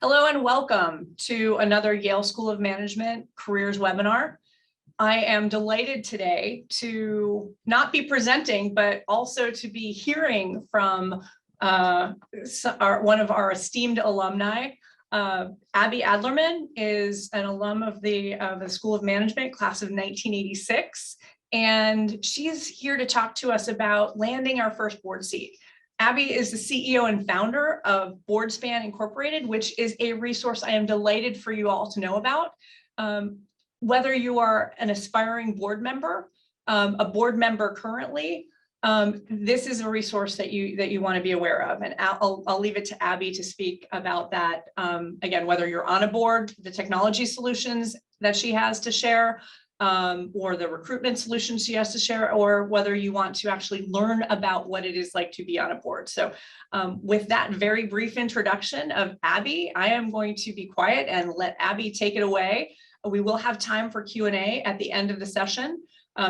Hello and welcome to another Yale School of Management Careers webinar. I am delighted today to not be presenting, but also to be hearing from one of our esteemed alumni. Abby Adlerman is an alum of the School of Management, class of 1986, and she's here to talk to us about landing our first board seat. Abby is the CEO and founder of BoardSpan Incorporated, which is a resource I am delighted for you all to know about. Whether you are an aspiring board member, a board member currently, this is a resource that you want to be aware of. And I'll leave it to Abby to speak about that. Again, whether you're on a board, the technology solutions that she has to share, or the recruitment solutions she has to share, or whether you want to actually learn about what it is like to be on a board. So with that very brief introduction of Abby, I am going to be quiet and let Abby take it away. We will have time for Q&A at the end of the session.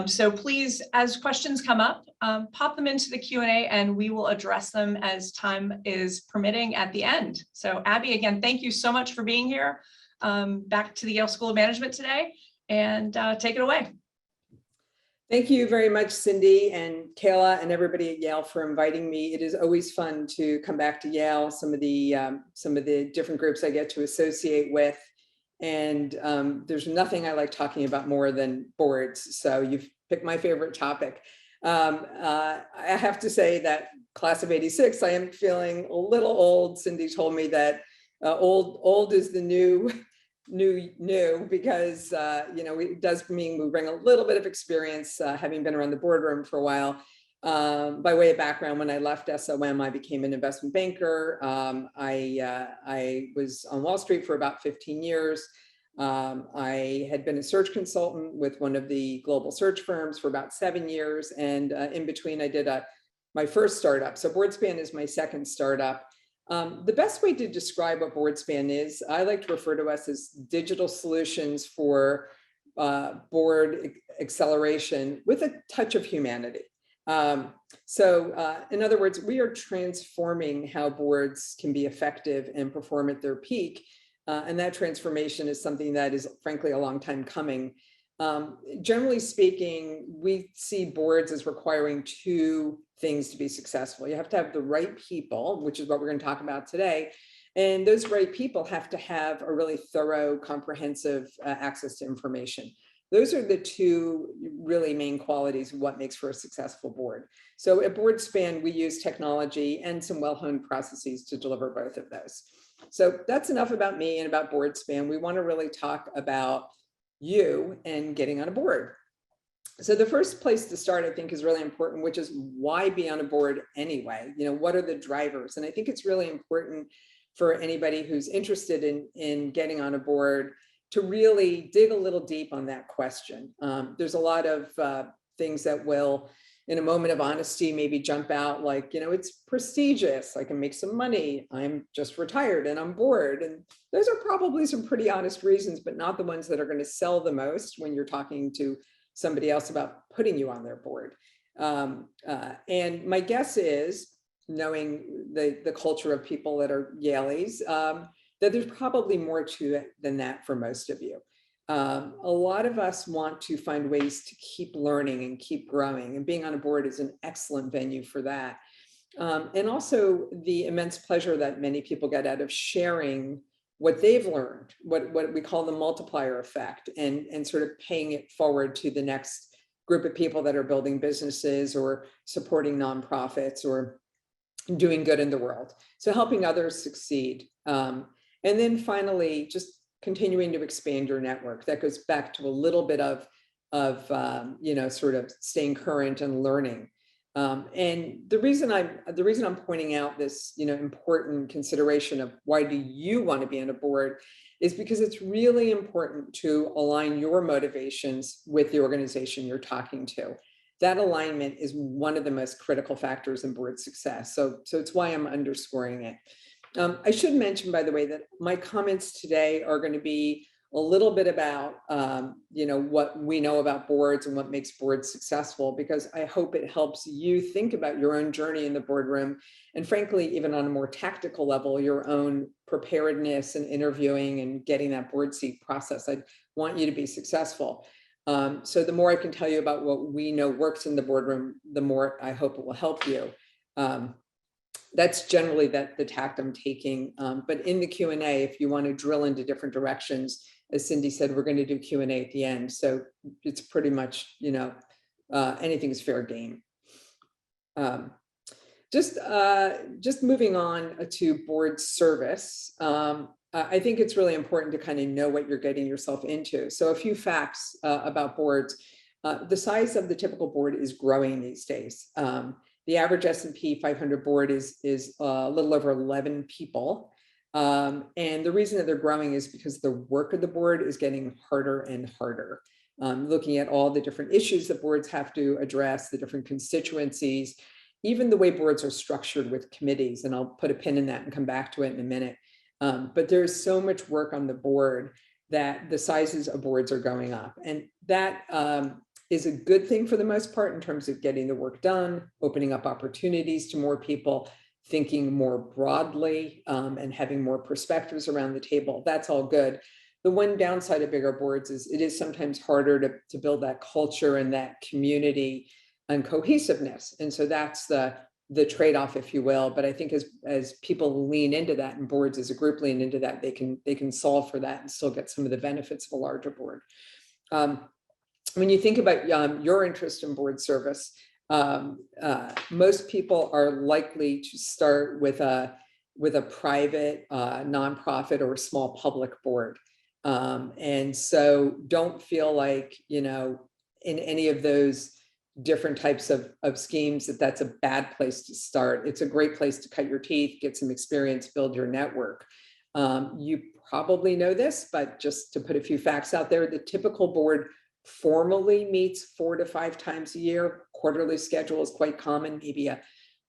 So please, as questions come up, pop them into the Q&A and we will address them as time is permitting at the end. So Abby, again, thank you so much for being here. Back to the Yale School of Management today. And take it away. Thank you very much, Cindy and Kayla and everybody at Yale for inviting me. It is always fun to come back to Yale, some of the different groups I get to associate with. And there's nothing I like talking about more than boards. So you've picked my favorite topic. I have to say that class of 86, I am feeling a little old. Cindy told me that old is the new because it does mean we bring a little bit of experience, having been around the boardroom for a while. By way of background, when I left SOM, I became an investment banker. I was on Wall Street for about 15 years. I had been a search consultant with one of the global search firms for about 7 years, and in between I did my first startup. So BoardSpan is my second startup. The best way to describe what BoardSpan is, I like to refer to us as digital solutions for board acceleration with a touch of humanity. In other words, we are transforming how boards can be effective and perform at their peak. And that transformation is something that is frankly a long time coming. Generally speaking, we see boards as requiring two things to be successful. You have to have the right people, which is what we're going to talk about today. And those right people have to have a really thorough, comprehensive access to information. Those are the two really main qualities of what makes for a successful board. So at BoardSpan, we use technology and some well-honed processes to deliver both of those. So that's enough about me and about BoardSpan. We want to really talk about you and getting on a board. So the first place to start, I think, is really important, which is why be on a board anyway? What are the drivers? And I think it's really important for anybody who's interested in getting on a board to really dig a little deep on that question. There's a lot of things that will, in a moment of honesty, maybe jump out like, it's prestigious, I can make some money, I'm just retired and I'm bored. And those are probably some pretty honest reasons, but not the ones that are going to sell the most when you're talking to somebody else about putting you on their board. And my guess is, knowing the culture of people that are Yaleys, that there's probably more to it than that for most of you. A lot of us want to find ways to keep learning and keep growing, and being on a board is an excellent venue for that. And also the immense pleasure that many people get out of sharing what they've learned, what we call the multiplier effect, and sort of paying it forward to the next group of people that are building businesses or supporting nonprofits or doing good in the world. So helping others succeed. And then finally, just continuing to expand your network. That goes back to a little bit of sort of staying current and learning. And the reason I'm pointing out this, important consideration of why do you want to be on a board is because it's really important to align your motivations with the organization you're talking to. That alignment is one of the most critical factors in board success. So it's why I'm underscoring it. I should mention, by the way, that my comments today are going to be a little bit about, what we know about boards and what makes boards successful, because I hope it helps you think about your own journey in the boardroom, and frankly, even on a more tactical level, your own preparedness and interviewing and getting that board seat process. I want you to be successful. So the more I can tell you about what we know works in the boardroom, the more I hope it will help you. That's generally the tact I'm taking. But in the Q&A, if you want to drill into different directions, as Cindy said, we're going to do Q&A at the end. So it's pretty much, anything is fair game. Just moving on to board service. I think it's really important to kind of know what you're getting yourself into. So a few facts about boards. The size of the typical board is growing these days. The average S&P 500 board is a little over 11 people. And the reason that they're growing is because the work of the board is getting harder and harder. Looking at all the different issues that boards have to address, the different constituencies, even the way boards are structured with committees. And I'll put a pin in that and come back to it in a minute. But there's so much work on the board that the sizes of boards are going up. And that is a good thing for the most part in terms of getting the work done, opening up opportunities to more people, thinking more broadly, and having more perspectives around the table. That's all good. The one downside of bigger boards is it is sometimes harder to build that culture and that community and cohesiveness. And so that's the trade-off, if you will. But I think as people lean into that and boards as a group lean into that, they can solve for that and still get some of the benefits of a larger board. When you think about your interest in board service, most people are likely to start with a private nonprofit or a small public board. And so don't feel like, in any of those different types of schemes that's a bad place to start. It's a great place to cut your teeth, get some experience, build your network. You probably know this, but just to put a few facts out there, the typical board formally meets 4 to 5 times a year. Quarterly schedule is quite common, maybe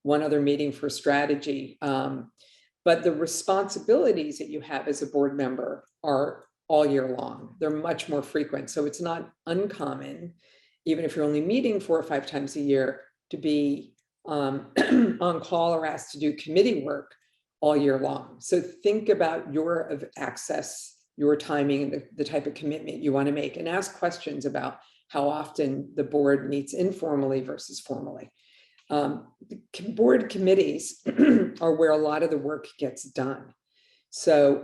one other meeting for strategy. But the responsibilities that you have as a board member are all year long. They're much more frequent. So it's not uncommon, even if you're only meeting 4 or 5 times a year, to be on call or asked to do committee work all year long. So think about your access, your timing, and the type of commitment you want to make, and ask questions about how often the board meets informally versus formally. Board committees are where a lot of the work gets done. So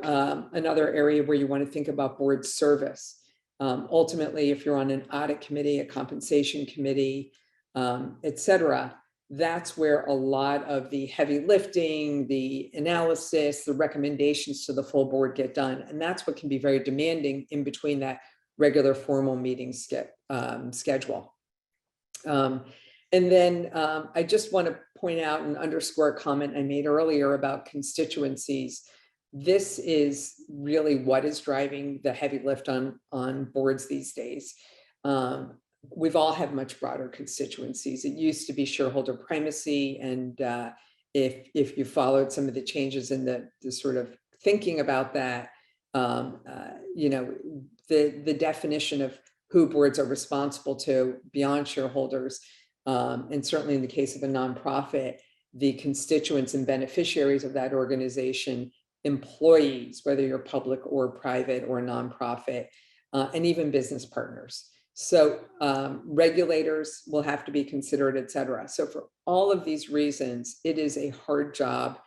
another area where you want to think about board service. Ultimately, if you're on an audit committee, a compensation committee, et cetera, that's where a lot of the heavy lifting, the analysis, the recommendations to the full board get done. And that's what can be very demanding in between that regular formal meeting schedule. And then I just want to point out and underscore a comment I made earlier about constituencies. This is really what is driving the heavy lift on boards these days. We've all had much broader constituencies. It used to be shareholder primacy. And if you followed some of the changes in the sort of thinking about that, the definition of who boards are responsible to beyond shareholders, and certainly in the case of a nonprofit, the constituents and beneficiaries of that organization, employees, whether you're public or private or nonprofit, and even business partners. So regulators will have to be considered, et cetera. So for all of these reasons, it is a hard job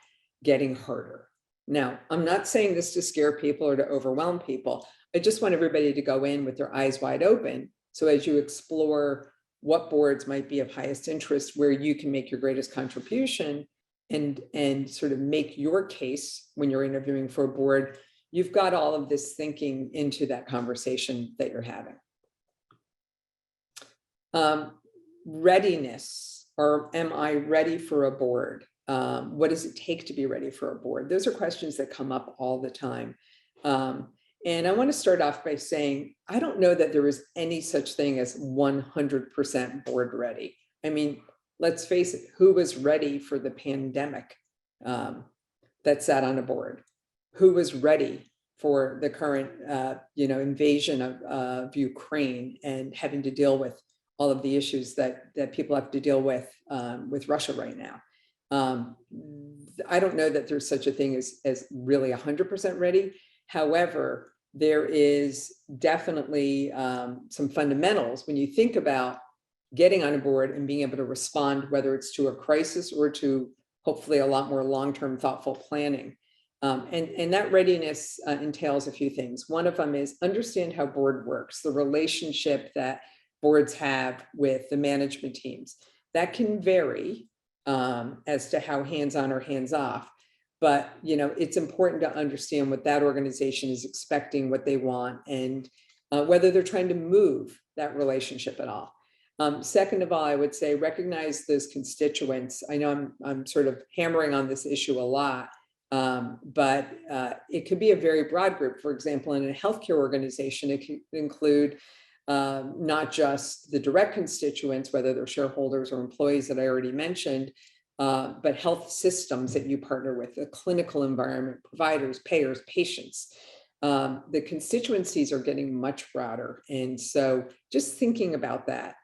getting harder. Now, I'm not saying this to scare people or to overwhelm people. I just want everybody to go in with their eyes wide open. So as you explore what boards might be of highest interest, where you can make your greatest contribution and sort of make your case when you're interviewing for a board, you've got all of this thinking into that conversation that you're having. Readiness, or am I ready for a board? What does it take to be ready for a board? Those are questions that come up all the time. And I want to start off by saying, I don't know that there is any such thing as 100% board ready. I mean, let's face it, who was ready for the pandemic that sat on a board? Who was ready for the current invasion of Ukraine and having to deal with all of the issues that people have to deal with Russia right now? I don't know that there's such a thing as really 100% ready. However, there is definitely some fundamentals when you think about getting on a board and being able to respond, whether it's to a crisis or to hopefully a lot more long-term thoughtful planning. And that readiness entails a few things. One of them is understand how board works, the relationship that boards have with the management teams. That can vary as to how hands-on or hands-off, but it's important to understand what that organization is expecting, what they want, and whether they're trying to move that relationship at all. Second of all, I would say recognize those constituents. I know I'm sort of hammering on this issue a lot, but it could be a very broad group. For example, in a healthcare organization, it can include not just the direct constituents, whether they're shareholders or employees that I already mentioned, but health systems that you partner with, the clinical environment, providers, payers, patients. The constituencies are getting much broader. And so just thinking about that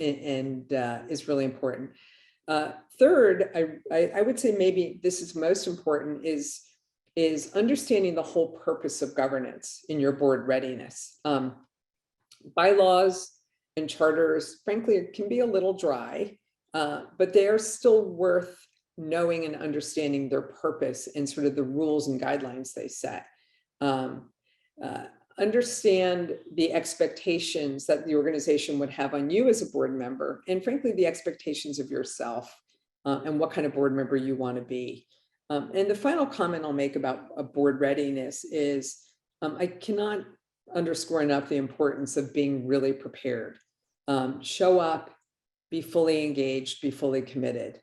is really important. Third, I would say maybe this is most important is understanding the whole purpose of governance in your board readiness. Bylaws and charters, frankly, it can be a little dry, but they are still worth knowing and understanding their purpose and sort of the rules and guidelines they set. Understand the expectations that the organization would have on you as a board member, and frankly, the expectations of yourself and what kind of board member you want to be. And the final comment I'll make about a board readiness is I cannot underscore enough the importance of being really prepared. Show up, be fully engaged, be fully committed.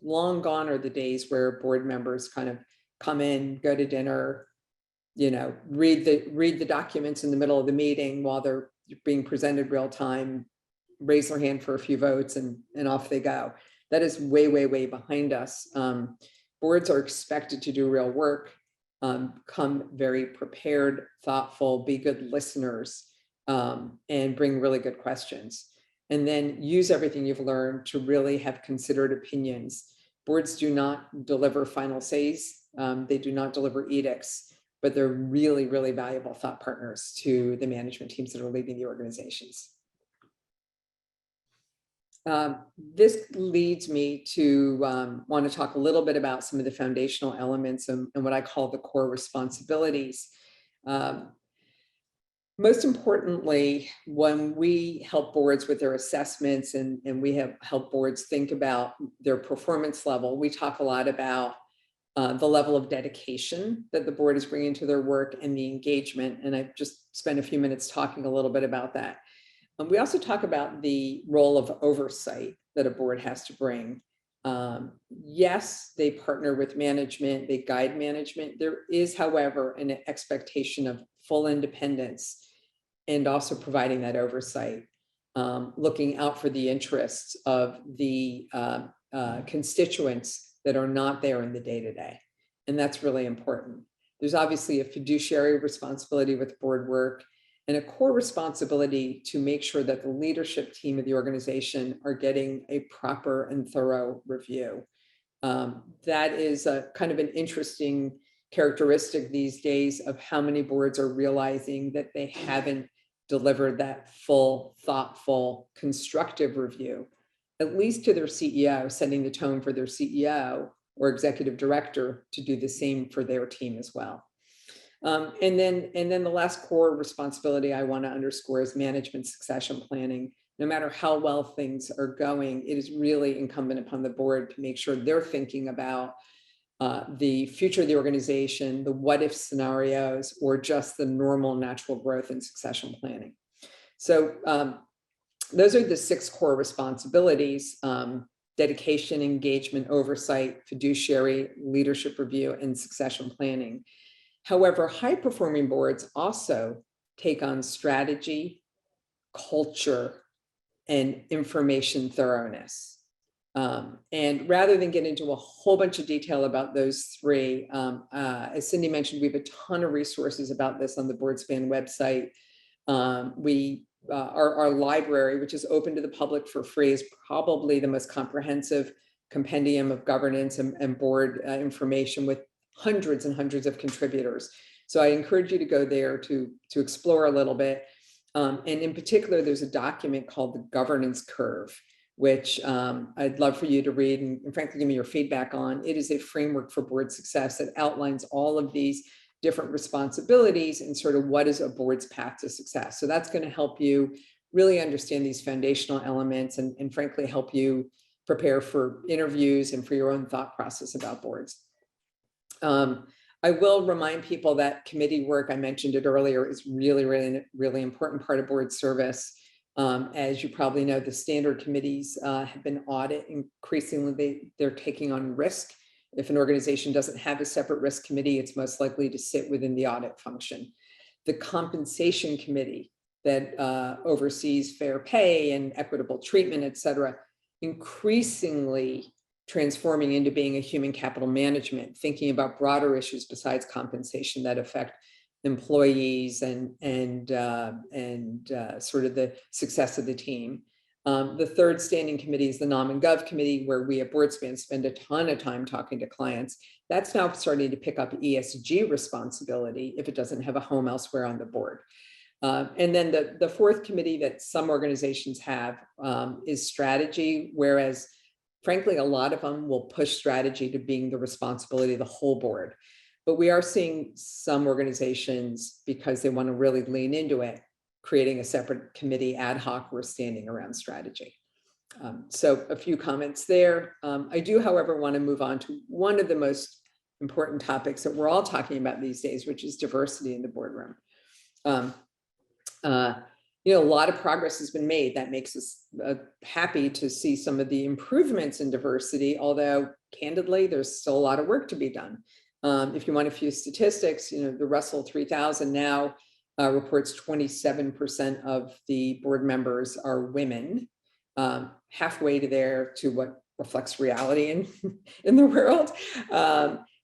Long gone are the days where board members kind of come in, go to dinner, read the documents in the middle of the meeting while they're being presented real time, raise their hand for a few votes, and off they go. That is way, way, way behind us. Boards are expected to do real work, come very prepared, thoughtful, be good listeners, and bring really good questions. And then use everything you've learned to really have considered opinions. Boards do not deliver final says. They do not deliver edicts, but they're really, really valuable thought partners to the management teams that are leading the organizations. This leads me to want to talk a little bit about some of the foundational elements and what I call the core responsibilities. Most importantly, when we help boards with their assessments and we have helped boards think about their performance level, we talk a lot about the level of dedication that the board is bringing to their work and the engagement. And I've just spent a few minutes talking a little bit about that. We also talk about the role of oversight that a board has to bring. Yes, they partner with management, they guide management. There is, however, an expectation of full independence and also providing that oversight, looking out for the interests of the constituents that are not there in the day-to-day. And that's really important. There's obviously a fiduciary responsibility with board work and a core responsibility to make sure that the leadership team of the organization are getting a proper and thorough review. That is a kind of an interesting characteristic these days of how many boards are realizing that they haven't delivered that full, thoughtful, constructive review, at least to their CEO, setting the tone for their CEO or executive director to do the same for their team as well. And then the last core responsibility I want to underscore is management succession planning. No matter how well things are going, it is really incumbent upon the board to make sure they're thinking about the future of the organization, the what if scenarios, or just the normal natural growth and succession planning. So those are the 6 core responsibilities: dedication, engagement, oversight, fiduciary, leadership review, and succession planning. However, high-performing boards also take on strategy, culture, and information thoroughness. And rather than get into a whole bunch of detail about those 3, as Cindy mentioned, we have a ton of resources about this on the BoardSpan website. Our library, which is open to the public for free, is probably the most comprehensive compendium of governance and board information with hundreds and hundreds of contributors. So I encourage you to go there to explore a little bit. And in particular, there's a document called the governance curve, which I'd love for you to read and frankly, give me your feedback on. It is a framework for board success that outlines all of these different responsibilities and sort of what is a board's path to success. So that's going to help you really understand these foundational elements and frankly, help you prepare for interviews and for your own thought process about boards. I will remind people that committee work, I mentioned it earlier, is really, really, really important part of board service. As you probably know, the standard committees have been audited. Increasingly, they're taking on risk. If an organization doesn't have a separate risk committee, it's most likely to sit within the audit function. The compensation committee that oversees fair pay and equitable treatment, et cetera, increasingly transforming into being a human capital management, thinking about broader issues besides compensation that affect employees and sort of the success of the team. The third standing committee is the Nom and Gov Committee, where we at BoardSpan spend a ton of time talking to clients. That's now starting to pick up ESG responsibility if it doesn't have a home elsewhere on the board. And then the fourth committee that some organizations have is strategy, whereas frankly, a lot of them will push strategy to being the responsibility of the whole board. But we are seeing some organizations, because they want to really lean into it, creating a separate committee ad hoc or standing around strategy. So a few comments there. I do, however, want to move on to one of the most important topics that we're all talking about these days, which is diversity in the boardroom. You know, a lot of progress has been made. That makes us happy to see some of the improvements in diversity, although candidly, there's still a lot of work to be done. If you want a few statistics, you know, the Russell 3000 now reports 27% of the board members are women, halfway to what reflects reality in the world.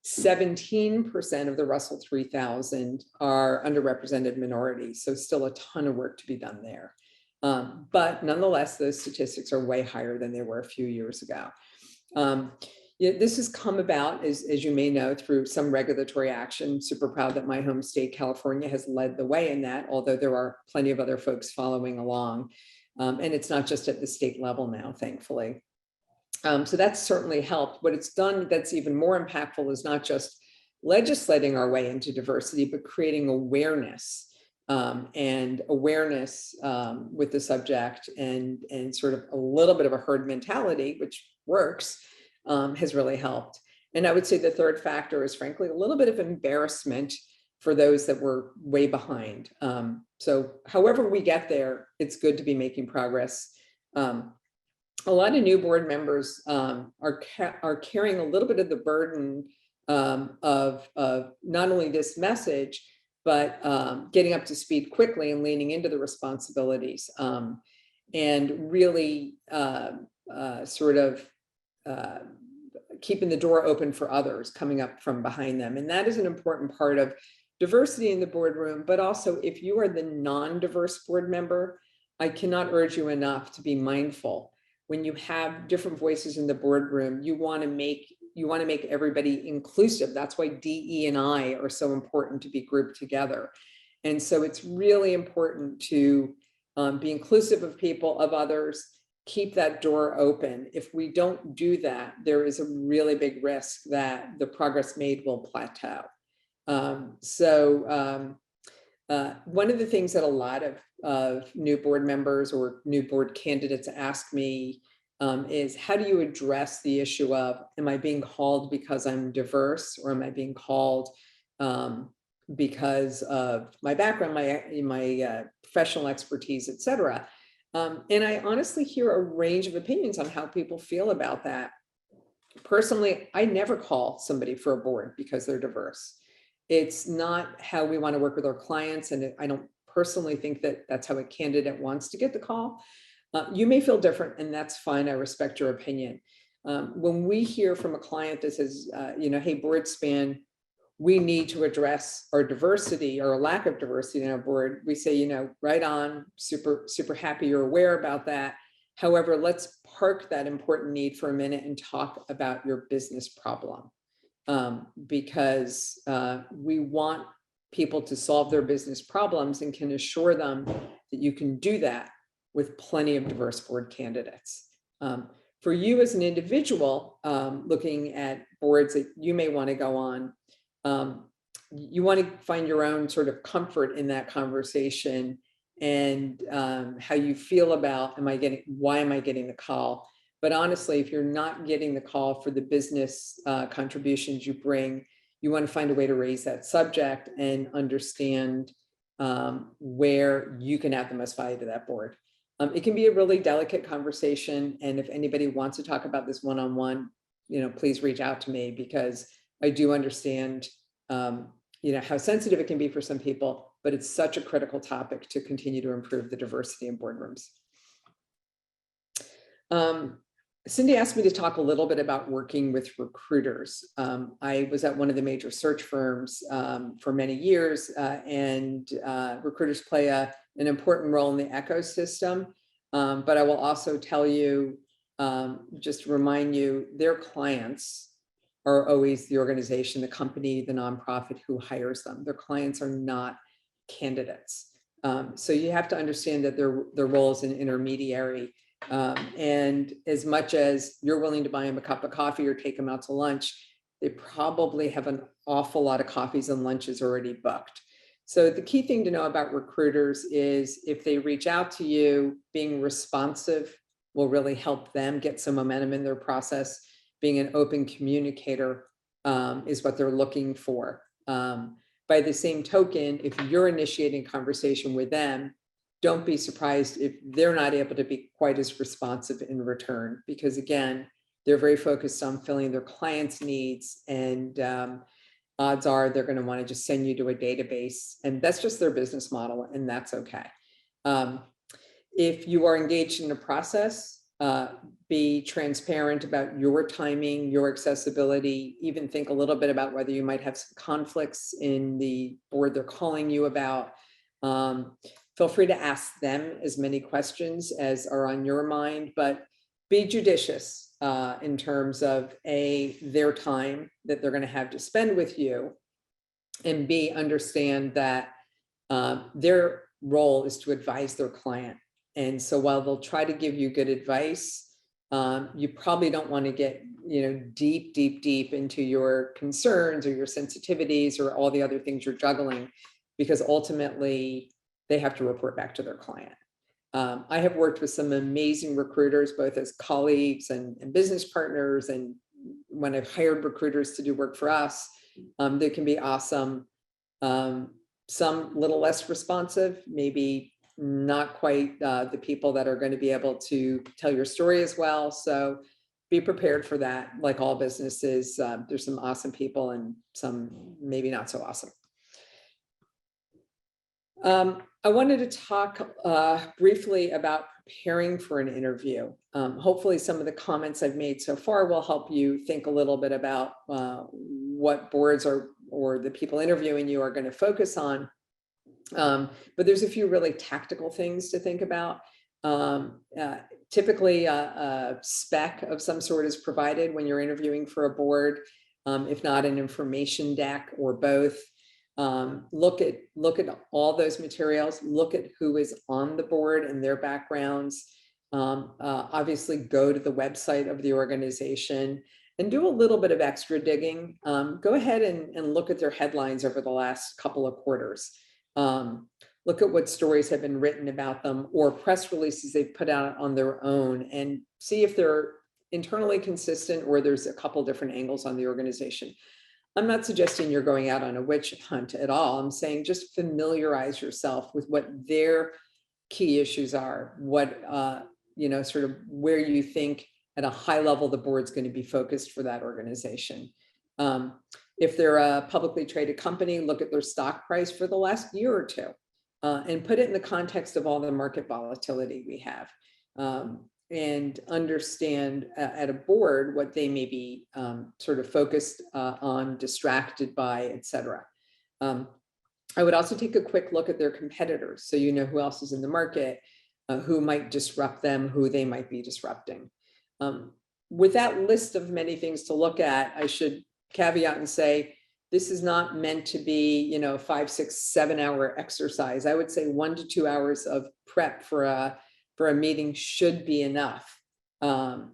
17% of the Russell 3000 are underrepresented minorities, so still a ton of work to be done there. But nonetheless, those statistics are way higher than they were a few years ago. This has come about, as you may know, through some regulatory action. Super proud that my home state, California, has led the way in that, although there are plenty of other folks following along. And it's not just at the state level now, thankfully. So that's certainly helped. What it's done that's even more impactful is not just legislating our way into diversity, but creating awareness and awareness with the subject and sort of a little bit of a herd mentality, which works, has really helped. And I would say the third factor is frankly a little bit of embarrassment for those that were way behind. So however we get there, it's good to be making progress. A lot of new board members are carrying a little bit of the burden of not only this message, but getting up to speed quickly and leaning into the responsibilities and really sort of keeping the door open for others coming up from behind them. And that is an important part of diversity in the boardroom, but also if you are the non-diverse board member, I cannot urge you enough to be mindful. When you have different voices in the boardroom, you want to make everybody inclusive. That's why DE&I are so important to be grouped together. And so it's really important to be inclusive of people, of others, keep that door open. If we don't do that, there is a really big risk that the progress made will plateau. One of the things that a lot of new board members or new board candidates ask me is how do you address the issue of, am I being called because I'm diverse, or am I being called because of my background, my professional expertise, et cetera. And I honestly hear a range of opinions on how people feel about that. Personally, I never call somebody for a board because they're diverse. It's not how we want to work with our clients. And I don't personally think that that's how a candidate wants to get the call. You may feel different, and that's fine. I respect your opinion. When we hear from a client that says, hey, BoardSpan, we need to address our diversity or lack of diversity in our board, we say, right on, super, super happy you're aware about that. However, let's park that important need for a minute and talk about your business problem. Because we want people to solve their business problems and can assure them that you can do that with plenty of diverse board candidates. For you as an individual, looking at boards that you may want to go on, you want to find your own sort of comfort in that conversation and how you feel about, why am I getting the call? But honestly, if you're not getting the call for the business contributions you bring, you want to find a way to raise that subject and understand where you can add the most value to that board. It can be a really delicate conversation. And if anybody wants to talk about this one-on-one, please reach out to me, because I do understand, how sensitive it can be for some people, but it's such a critical topic to continue to improve the diversity in boardrooms. Cindy asked me to talk a little bit about working with recruiters. I was at one of the major search firms for many years, and recruiters play an important role in the ecosystem. But I will also tell you, just to remind you, their clients are always the organization, the company, the nonprofit who hires them. Their clients are not candidates. So you have to understand that their role is an intermediary. And as much as you're willing to buy them a cup of coffee or take them out to lunch, they probably have an awful lot of coffees and lunches already booked. So the key thing to know about recruiters is if they reach out to you, being responsive will really help them get some momentum in their process. Being an open communicator is what they're looking for. By the same token, if you're initiating conversation with them, don't be surprised if they're not able to be quite as responsive in return, because again, they're very focused on filling their clients' needs, and odds are they're going to want to just send you to a database, and that's just their business model, and that's okay. If you are engaged in a process, be transparent about your timing, your accessibility, even think a little bit about whether you might have some conflicts in the board they're calling you about. Feel free to ask them as many questions as are on your mind, but be judicious in terms of their time that they're going to have to spend with you, and B, understand that their role is to advise their client. And so while they'll try to give you good advice, you probably don't want to get deep into your concerns or your sensitivities or all the other things you're juggling, because ultimately they have to report back to their client. I have worked with some amazing recruiters, both as colleagues and business partners. And when I've hired recruiters to do work for us, they can be awesome. Some little less responsive, maybe not quite the people that are going to be able to tell your story as well. So be prepared for that. Like all businesses, there's some awesome people and some maybe not so awesome. I wanted to talk briefly about preparing for an interview. Hopefully some of the comments I've made so far will help you think a little bit about what boards or the people interviewing you are going to focus on. But there's a few really tactical things to think about. Typically a spec of some sort is provided when you're interviewing for a board, if not an information deck or both. Look at all those materials, look at who is on the board and their backgrounds. Obviously go to the website of the organization and do a little bit of extra digging. Go ahead and look at their headlines over the last couple of quarters. Look at what stories have been written about them or press releases they've put out on their own, and see if they're internally consistent or there's a couple different angles on the organization. I'm not suggesting you're going out on a witch hunt at all. I'm saying just familiarize yourself with what their key issues are, what, sort of where you think at a high level the board's going to be focused for that organization. If they're a publicly traded company, look at their stock price for the last year or two and put it in the context of all the market volatility we have. And understand at a board what they may be sort of focused on, distracted by, et cetera. I would also take a quick look at their competitors so you know who else is in the market. who might disrupt them, who they might be disrupting. With that list of many things to look at, I should caveat and say, this is not meant to be, 5, 6, 7 hour exercise. I would say 1 to 2 hours of prep for a meeting should be enough.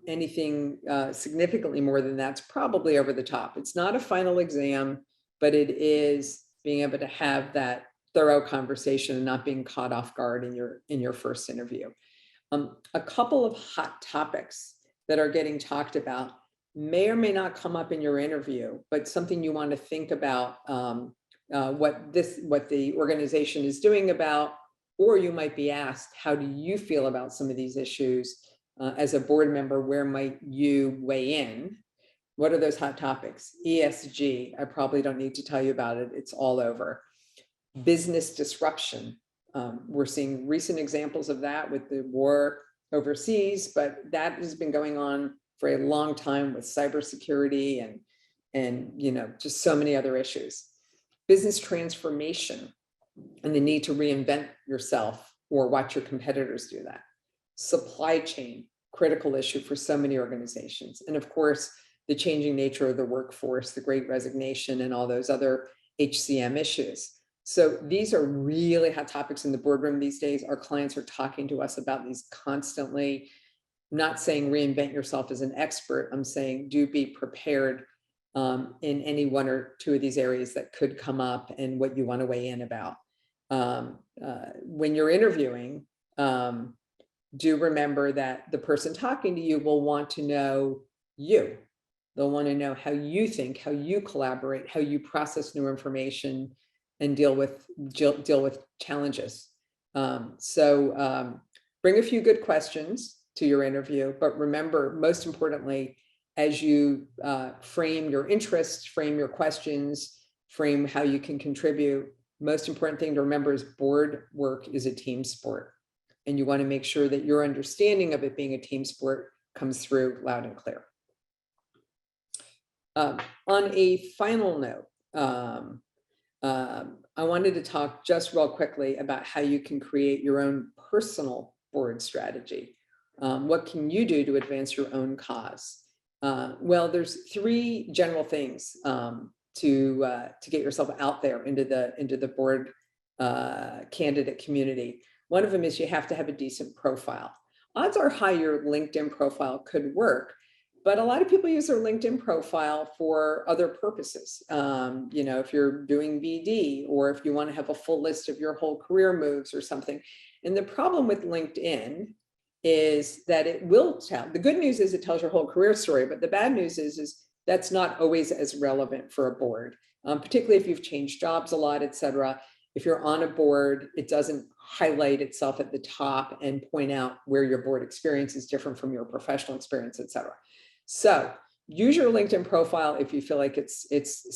Anything significantly more than that's probably over the top. It's not a final exam, but it is being able to have that thorough conversation and not being caught off guard in your first interview. A couple of hot topics that are getting talked about may or may not come up in your interview, but something you want to think about what the organization is doing about, or you might be asked, how do you feel about some of these issues as a board member? Where might you weigh in? What are those hot topics? ESG, I probably don't need to tell you about it. It's all over. Business disruption. We're seeing recent examples of that with the war overseas, but that has been going on for a long time with cybersecurity and just so many other issues. Business transformation and the need to reinvent yourself or watch your competitors do that. Supply chain, critical issue for so many organizations. And of course, the changing nature of the workforce, the great resignation, and all those other HCM issues. So these are really hot topics in the boardroom these days. Our clients are talking to us about these constantly. I'm not saying reinvent yourself as an expert. I'm saying do be prepared in any 1 or 2 of these areas that could come up and what you want to weigh in about. When you're interviewing, do remember that the person talking to you will want to know you. They'll want to know how you think, how you collaborate, how you process new information and deal with challenges. So bring a few good questions to your interview, but remember, most importantly, as you frame your interests, frame your questions, frame how you can contribute, most important thing to remember is board work is a team sport. And you want to make sure that your understanding of it being a team sport comes through loud and clear. On a final note, I wanted to talk just real quickly about how you can create your own personal board strategy. What can you do to advance your own cause? Well, there's 3 general things to get yourself out there into the board candidate community. One of them is you have to have a decent profile. Odds are high your LinkedIn profile could work, but a lot of people use their LinkedIn profile for other purposes. If you're doing BD, or if you want to have a full list of your whole career moves or something. And the problem with LinkedIn is that it will tell. The good news is it tells your whole career story, but the bad news is that's not always as relevant for a board, particularly if you've changed jobs a lot, et cetera. If you're on a board, it doesn't highlight itself at the top and point out where your board experience is different from your professional experience, et cetera. So use your LinkedIn profile if you feel like it's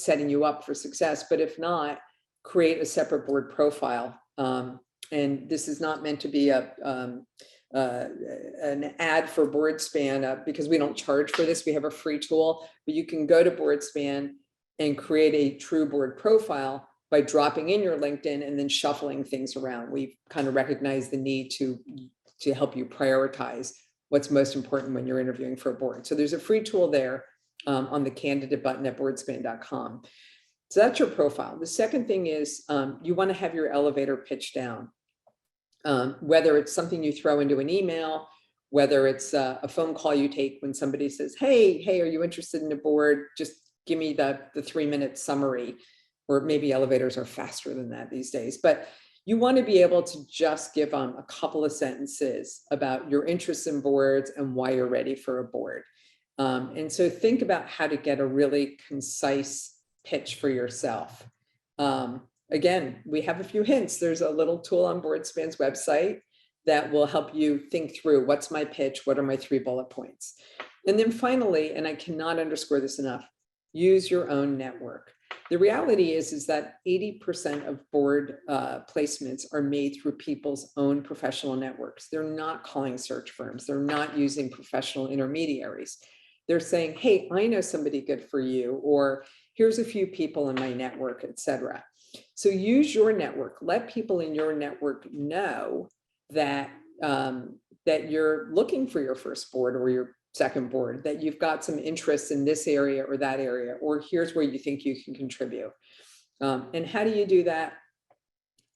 setting you up for success, but if not, create a separate board profile. And this is not meant to be an ad for BoardSpan because we don't charge for this. We have a free tool, but you can go to BoardSpan and create a true board profile by dropping in your LinkedIn and then shuffling things around. We've kind of recognized the need to help you prioritize what's most important when you're interviewing for a board. So there's a free tool there on the candidate button at boardspan.com. So that's your profile. The second thing is you want to have your elevator pitch down. Whether it's something you throw into an email, whether it's a phone call you take when somebody says, hey, are you interested in a board? Just give me the 3-minute summary, or maybe elevators are faster than that these days. But you want to be able to just give them a couple of sentences about your interests in boards and why you're ready for a board. And so think about how to get a really concise pitch for yourself. Again, we have a few hints. There's a little tool on BoardSpan's website that will help you think through what's my pitch, what are my 3 bullet points. And then finally, and I cannot underscore this enough, use your own network. The reality is that 80% of board placements are made through people's own professional networks. They're not calling search firms. They're not using professional intermediaries. They're saying, hey, I know somebody good for you, or here's a few people in my network, et cetera. So use your network. Let people in your network know that that you're looking for your first board or your second board, that you've got some interest in this area or that area, or here's where you think you can contribute. And how do you do that?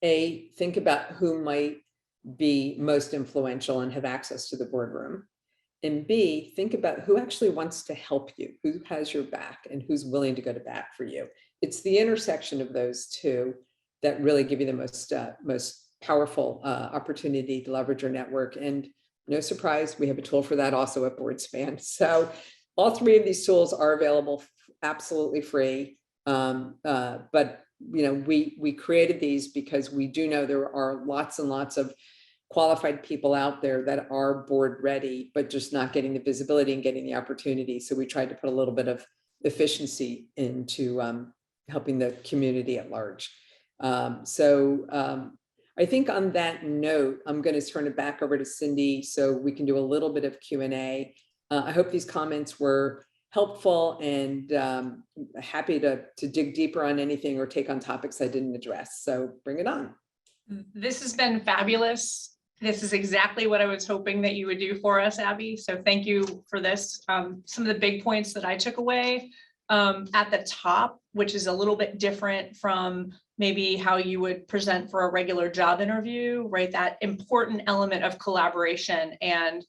A, think about who might be most influential and have access to the boardroom. And B, think about who actually wants to help you, who has your back and who's willing to go to bat for you. It's the intersection of those two that really give you the most powerful opportunity to leverage your network. And no surprise, we have a tool for that also at BoardSpan. So all three of these tools are available absolutely free. But we created these because we do know there are lots and lots of qualified people out there that are board ready, but just not getting the visibility and getting the opportunity. So we tried to put a little bit of efficiency into helping the community at large. I think on that note, I'm going to turn it back over to Cindy so we can do a little bit of Q&A. I hope these comments were helpful, and happy to dig deeper on anything or take on topics I didn't address. So bring it on. This has been fabulous. This is exactly what I was hoping that you would do for us, Abby. So thank you for this. Some of the big points that I took away at the top, which is a little bit different from maybe how you would present for a regular job interview, right? That important element of collaboration and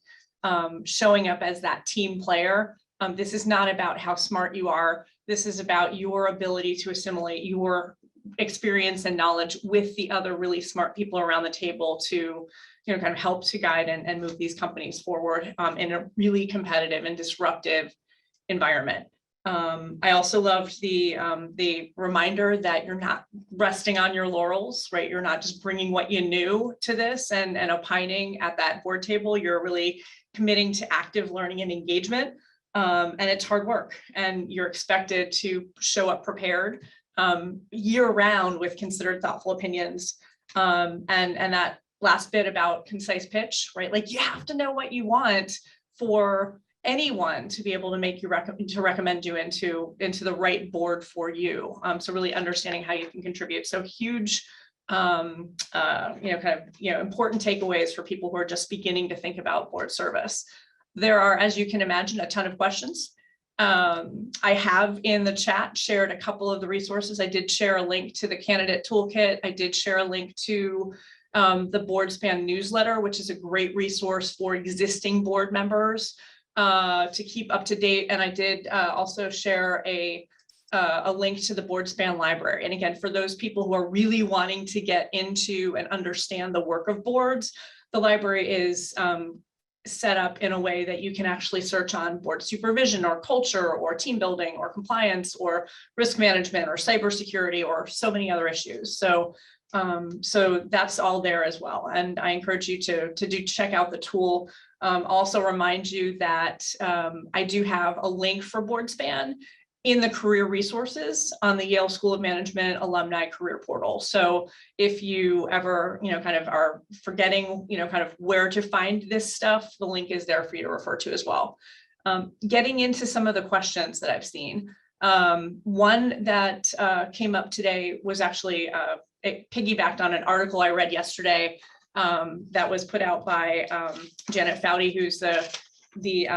showing up as that team player. This is not about how smart you are. This is about your ability to assimilate your experience and knowledge with the other really smart people around the table to, kind of help to guide and move these companies forward in a really competitive and disruptive environment. I also loved the reminder that you're not resting on your laurels, right? You're not just bringing what you knew to this and opining at that board table. You're really committing to active learning and engagement. And it's hard work, and you're expected to show up prepared year round with considered, thoughtful opinions. And that last bit about concise pitch, right? Like, you have to know what you want for anyone to be able to make you recommend you into the right board for you. So really understanding how you can contribute. So huge, important takeaways for people who are just beginning to think about board service. There are, as you can imagine, a ton of questions. I have in the chat shared a couple of the resources. I did share a link to the candidate toolkit. I did share a link to the BoardSpan newsletter, which is a great resource for existing board members to keep up to date. And I did also share a link to the BoardSpan library. And again, for those people who are really wanting to get into and understand the work of boards, the library is set up in a way that you can actually search on board supervision or culture or team building or compliance or risk management or cybersecurity or so many other issues. So that's all there as well. And I encourage you to check out the tool. Also remind you that I do have a link for BoardSpan in the career resources on the Yale School of Management alumni career portal. So if you ever, kind of are forgetting, kind of where to find this stuff, the link is there for you to refer to as well. Getting into some of the questions that I've seen. One that came up today was actually, it piggybacked on an article I read yesterday that was put out by Janet Foudy, who's the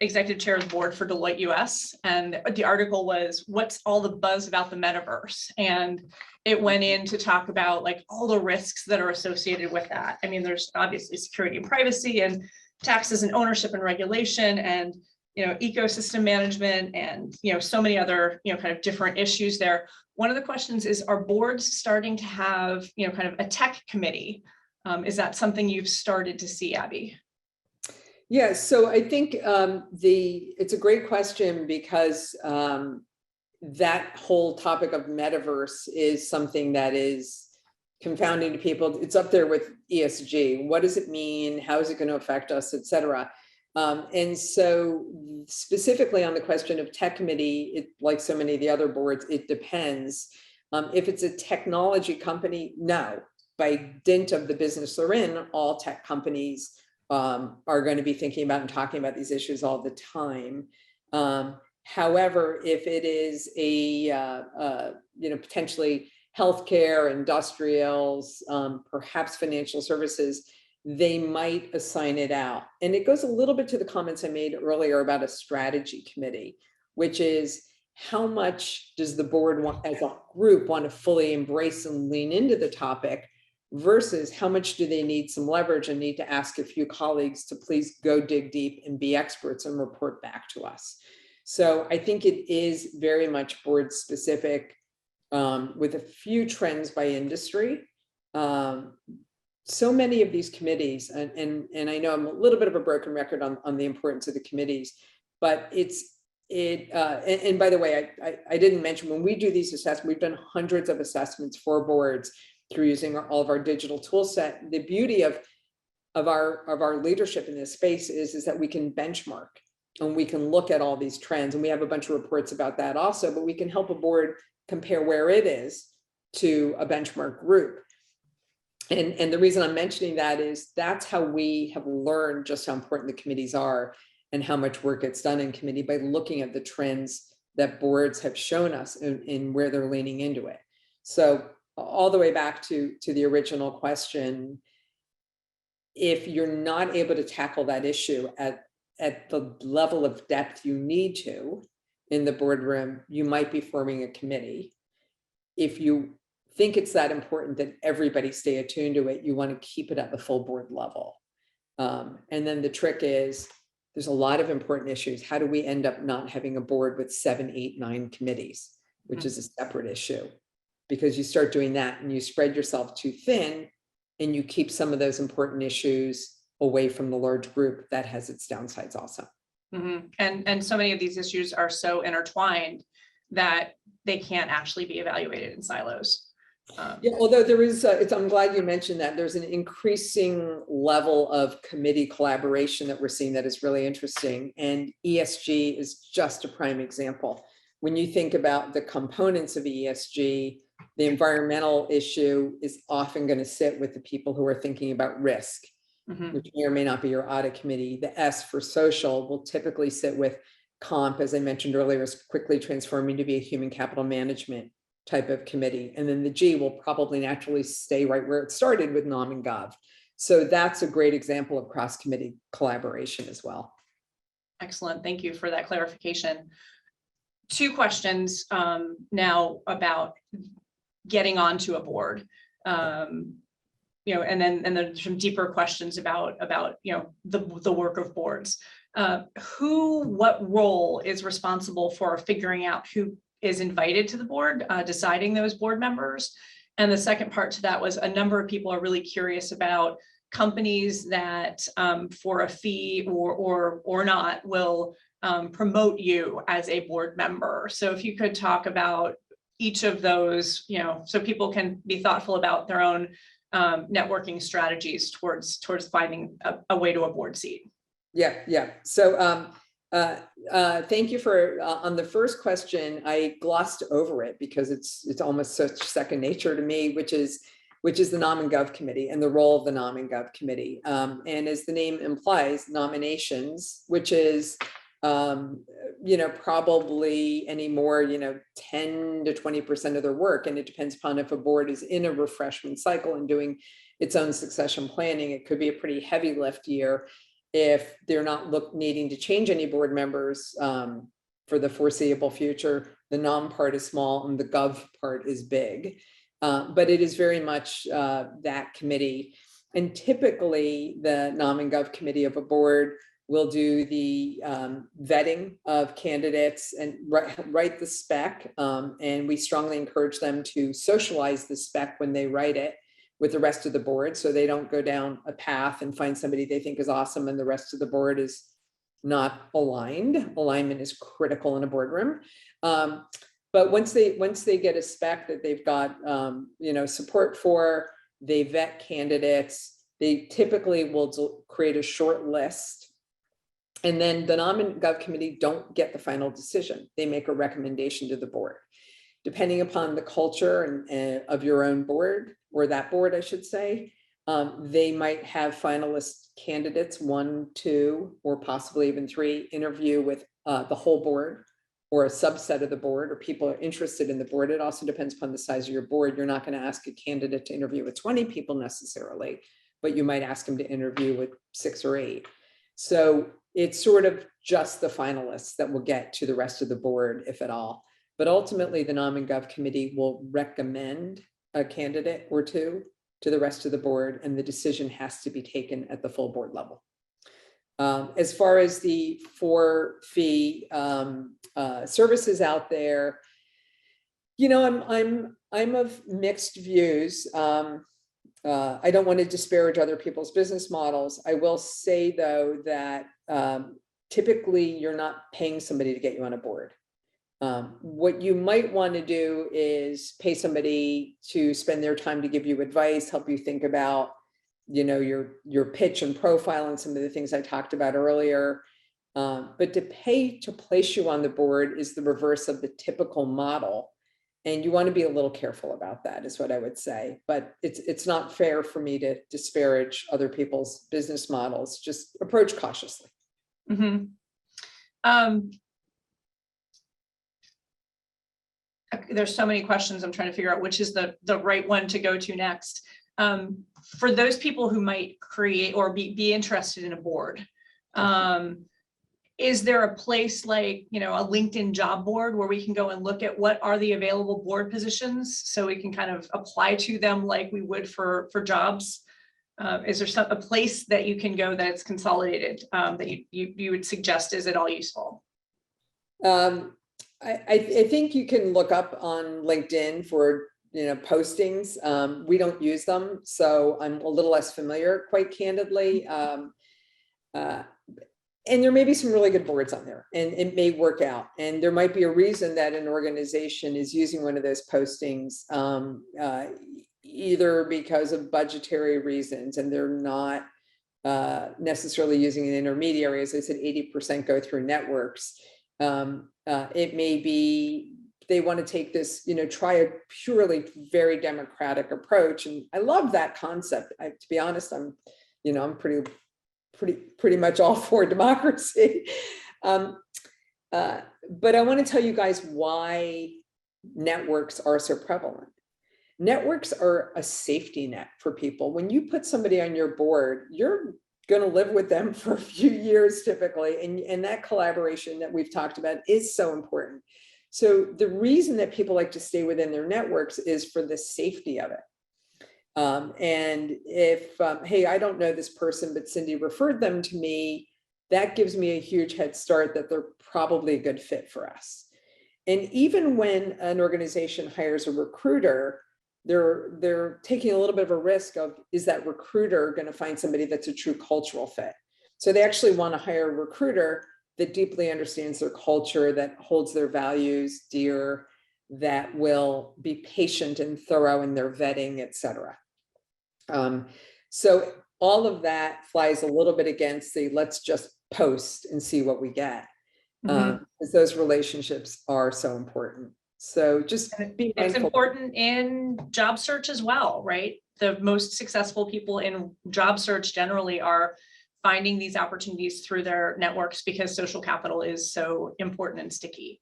executive chair of the board for Deloitte US. And the article was, what's all the buzz about the metaverse? And it went in to talk about like all the risks that are associated with that. I mean, there's obviously security and privacy and taxes and ownership and regulation and, ecosystem management and, so many other, kind of different issues there. One of the questions is, are boards starting to have, kind of a tech committee? Is that something you've started to see, Abby? Yeah, so I think it's a great question because that whole topic of metaverse is something that is confounding to people. It's up there with ESG. What does it mean? How is it going to affect us, et cetera? And so specifically on the question of tech committee, like so many of the other boards, it depends. If it's a technology company, no. By dint of the business they're in, all tech companies are going to be thinking about and talking about these issues all the time. However, if it is a potentially healthcare, industrials, perhaps financial services, they might assign it out. And it goes a little bit to the comments I made earlier about a strategy committee, which is how much does the board want, as a group, want to fully embrace and lean into the topic versus how much do they need some leverage and need to ask a few colleagues to please go dig deep and be experts and report back to us. So I think it is very much board specific, with a few trends by industry. So many of these committees, and I know I'm a little bit of a broken record on the importance of the committees, but and by the way, I didn't mention, when we do these assessments, we've done hundreds of assessments for boards through using all of our digital tool set. The beauty of our leadership in this space is that we can benchmark and we can look at all these trends, and we have a bunch of reports about that also, but we can help a board compare where it is to a benchmark group. And the reason I'm mentioning that is that's how we have learned just how important the committees are and how much work gets done in committee, by looking at the trends that boards have shown us in where they're leaning into it. So all the way back to the original question, if you're not able to tackle that issue at the level of depth you need to in the boardroom, you might be forming a committee. If you think it's that important that everybody stay attuned to it, you want to keep it at the full board level. And then the trick is, there's a lot of important issues. How do we end up not having a board with 7, 8, 9 committees, which is a separate issue? Because you start doing that and you spread yourself too thin, and you keep some of those important issues away from the large group. That has its downsides also. Mm-hmm. And so many of these issues are so intertwined that they can't actually be evaluated in silos. Yeah, although there is, I'm glad you mentioned that. There's an increasing level of committee collaboration that we're seeing that is really interesting. And ESG is just a prime example. When you think about the components of ESG, the environmental issue is often going to sit with the people who are thinking about risk, which may or may not be your audit committee. The S for social will typically sit with comp, as I mentioned earlier, is quickly transforming to be a human capital management type of committee. And then the G will probably naturally stay right where it started with Nom and Gov. So that's a great example of cross-committee collaboration as well. Excellent. Thank you for that clarification. 2 questions now about getting onto a board. And then some deeper questions about the work of boards. What role is responsible for figuring out who is invited to the board, deciding those board members? And the second part to that was, a number of people are really curious about companies that for a fee or not will promote you as a board member. So if you could talk about each of those, so people can be thoughtful about their own networking strategies towards finding a way to a board seat. Yeah. So thank you for on the first question. I glossed over it because it's almost such second nature to me, which is the Nom and Gov Committee and the role of the Nom and Gov Committee. And as the name implies, nominations, which is probably anymore 10 to 20% of their work, and it depends upon if a board is in a refreshment cycle and doing its own succession planning. It could be a pretty heavy lift year if they're not needing to change any board members for the foreseeable future. The Nom part is small and the Gov part is big, but it is very much that committee. And typically the Nom and Gov Committee of a board will do the vetting of candidates and write the spec. And we strongly encourage them to socialize the spec when they write it with the rest of the board, so they don't go down a path and find somebody they think is awesome and the rest of the board is not aligned. Alignment is critical in a boardroom. But once they get a spec that they've got support for, they vet candidates, they typically will create a short list. And then the Nom and Gov Committee don't get the final decision. They make a recommendation to the board. Depending upon the culture of your own board, or that board, I should say, they might have finalist candidates, 1, 2, or possibly even 3, interview with the whole board or a subset of the board, or people are interested in the board. It also depends upon the size of your board. You're not going to ask a candidate to interview with 20 people necessarily, but you might ask them to interview with 6 or 8. So it's sort of just the finalists that will get to the rest of the board, if at all. But ultimately, the Nom and Gov Committee will recommend a candidate or two to the rest of the board, and the decision has to be taken at the full board level. As far as the 4-fee services out there, you know, I'm of mixed views. I don't want to disparage other people's business models. I will say, though, that typically you're not paying somebody to get you on a board. What you might want to do is pay somebody to spend their time to give you advice, help you think about, you know, your pitch and profile and some of the things I talked about earlier. But to pay to place you on the board is the reverse of the typical model. And you want to be a little careful about that, is what I would say. But it's not fair for me to disparage other people's business models. Just approach cautiously. Mm-hmm. There's so many questions. I'm trying to figure out which is the right one to go to next. For those people who might create or be interested in a board, is there a place like, you know, a LinkedIn job board where we can go and look at what are the available board positions so we can kind of apply to them like we would for jobs? Is there a place that you can go that's consolidated that you would suggest is at all useful? I think you can look up on LinkedIn for, you know, postings. We don't use them, so I'm a little less familiar, quite candidly. And there may be some really good boards on there, and it may work out. And there might be a reason that an organization is using one of those postings, either because of budgetary reasons, and they're not necessarily using an intermediary. As I said, 80% go through networks. It may be they want to take this, you know, try a purely very democratic approach. And I love that concept. To be honest, I'm pretty much all for democracy. But I want to tell you guys why networks are so prevalent. Networks are a safety net for people. When you put somebody on your board, you're going to live with them for a few years typically. And that collaboration that we've talked about is so important. So the reason that people like to stay within their networks is for the safety of it. And if, hey, I don't know this person, but Cindy referred them to me, that gives me a huge head start that they're probably a good fit for us. And even when an organization hires a recruiter, they're taking a little bit of a risk of, is that recruiter going to find somebody that's a true cultural fit? So they actually want to hire a recruiter that deeply understands their culture, that holds their values dear, that will be patient and thorough in their vetting, et cetera. So all of that flies a little bit against the let's just post and see what we get, because those relationships are so important. So just be mindful. It's important in job search as well, right? The most successful people in job search generally are finding these opportunities through their networks because social capital is so important and sticky.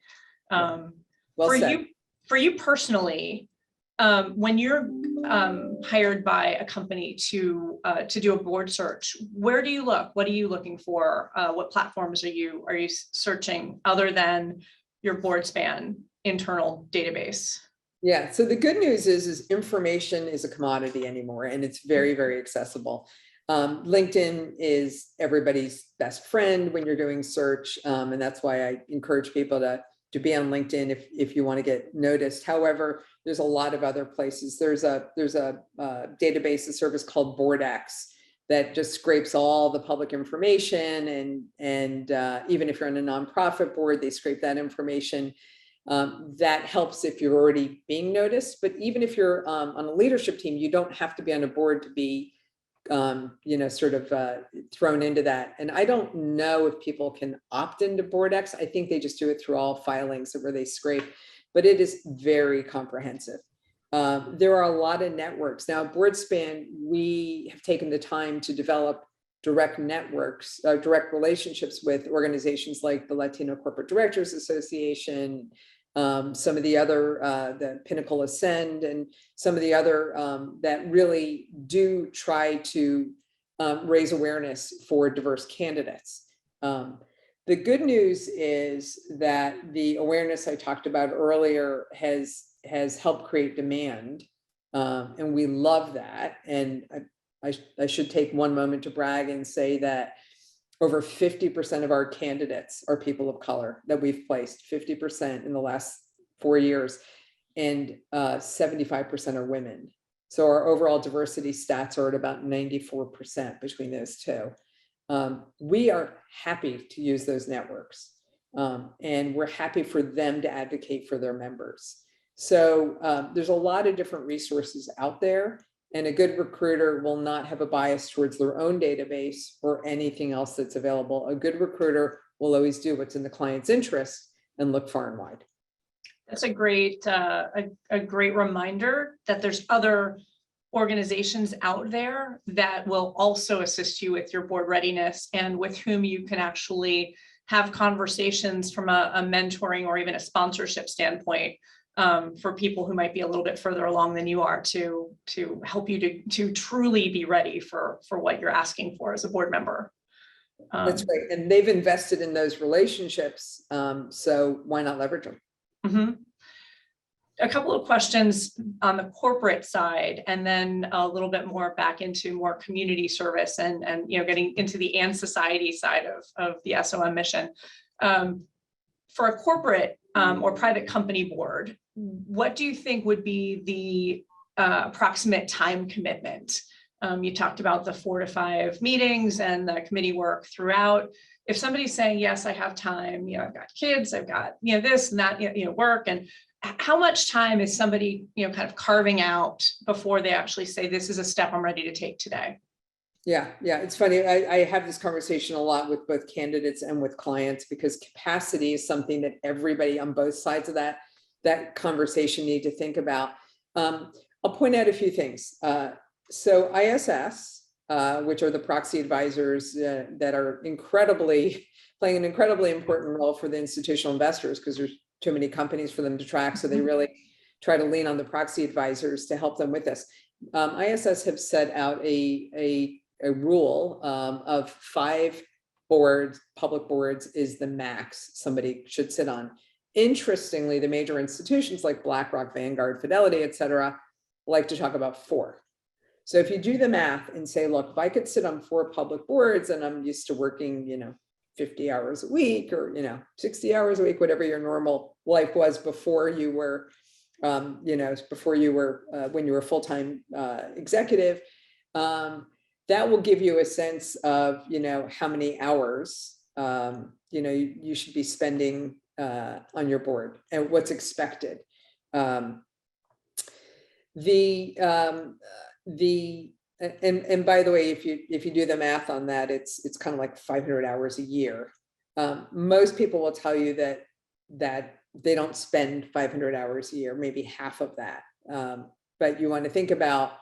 Well said. For you personally, when you're hired by a company to do a board search, where do you look? What are you looking for? What platforms are you searching other than your board span internal database? Yeah, so the good news is information is a commodity anymore, and it's very, very accessible. LinkedIn is everybody's best friend when you're doing search, and that's why I encourage people to be on LinkedIn if you want to get noticed. However, there's a lot of other places. There's a database, a service called BoardX that just scrapes all the public information, and even if you're on a nonprofit board, they scrape that information. That helps if you're already being noticed. But even if you're on a leadership team, you don't have to be on a board to be sort of thrown into that. And I don't know if people can opt into BoardX. I think they just do it through all filings where they scrape, but it is very comprehensive. There are a lot of networks. Now, BoardSpan, we have taken the time to develop direct networks, direct relationships with organizations like the Latino Corporate Directors Association, some of the other, the Pinnacle Ascend, and some of the other that really do try to raise awareness for diverse candidates. The good news is that the awareness I talked about earlier has helped create demand, and we love that. And I should take one moment to brag and say that over 50% of our candidates are people of color that we've placed, 50% in the last 4 years, and 75% are women. So our overall diversity stats are at about 94% between those two. We are happy to use those networks, and we're happy for them to advocate for their members. So there's a lot of different resources out there, and a good recruiter will not have a bias towards their own database or anything else that's available. A good recruiter will always do what's in the client's interest and look far and wide. That's a great reminder that there's other organizations out there that will also assist you with your board readiness, and with whom you can actually have conversations from a mentoring or even a sponsorship standpoint, for people who might be a little bit further along than you are, to help you to truly be ready for what you're asking for as a board member. That's great. And they've invested in those relationships. So why not leverage them? Mm-hmm. A couple of questions on the corporate side, and then a little bit more back into more community service and getting into the and society side of the SOM mission. For a corporate or private company board, what do you think would be the approximate time commitment? You talked about the 4 to 5 meetings and the committee work throughout. If somebody's saying, yes, I have time, I've got kids, I've got, this and that, work, and how much time is somebody, kind of carving out before they actually say, this is a step I'm ready to take today? Yeah. It's funny. I have this conversation a lot with both candidates and with clients, because capacity is something that everybody on both sides of that conversation need to think about. I'll point out a few things. So ISS, which are the proxy advisors that are playing an incredibly important role for the institutional investors, because there's too many companies for them to track. So they really try to lean on the proxy advisors to help them with this. ISS have set out a rule of 5 boards, public boards is the max somebody should sit on. Interestingly, the major institutions like BlackRock, Vanguard, Fidelity, et cetera, like to talk about 4. So if you do the math and say, look, if I could sit on 4 public boards and I'm used to working, 50 hours a week or, 60 hours a week, whatever your normal life was before you were, when you were a full-time executive, that will give you a sense of, how many hours, you should be spending on your board and what's expected. And by the way, if you do the math on that, it's kind of like 500 hours a year. Most people will tell you that they don't spend 500 hours a year, maybe half of that. But you want to think about,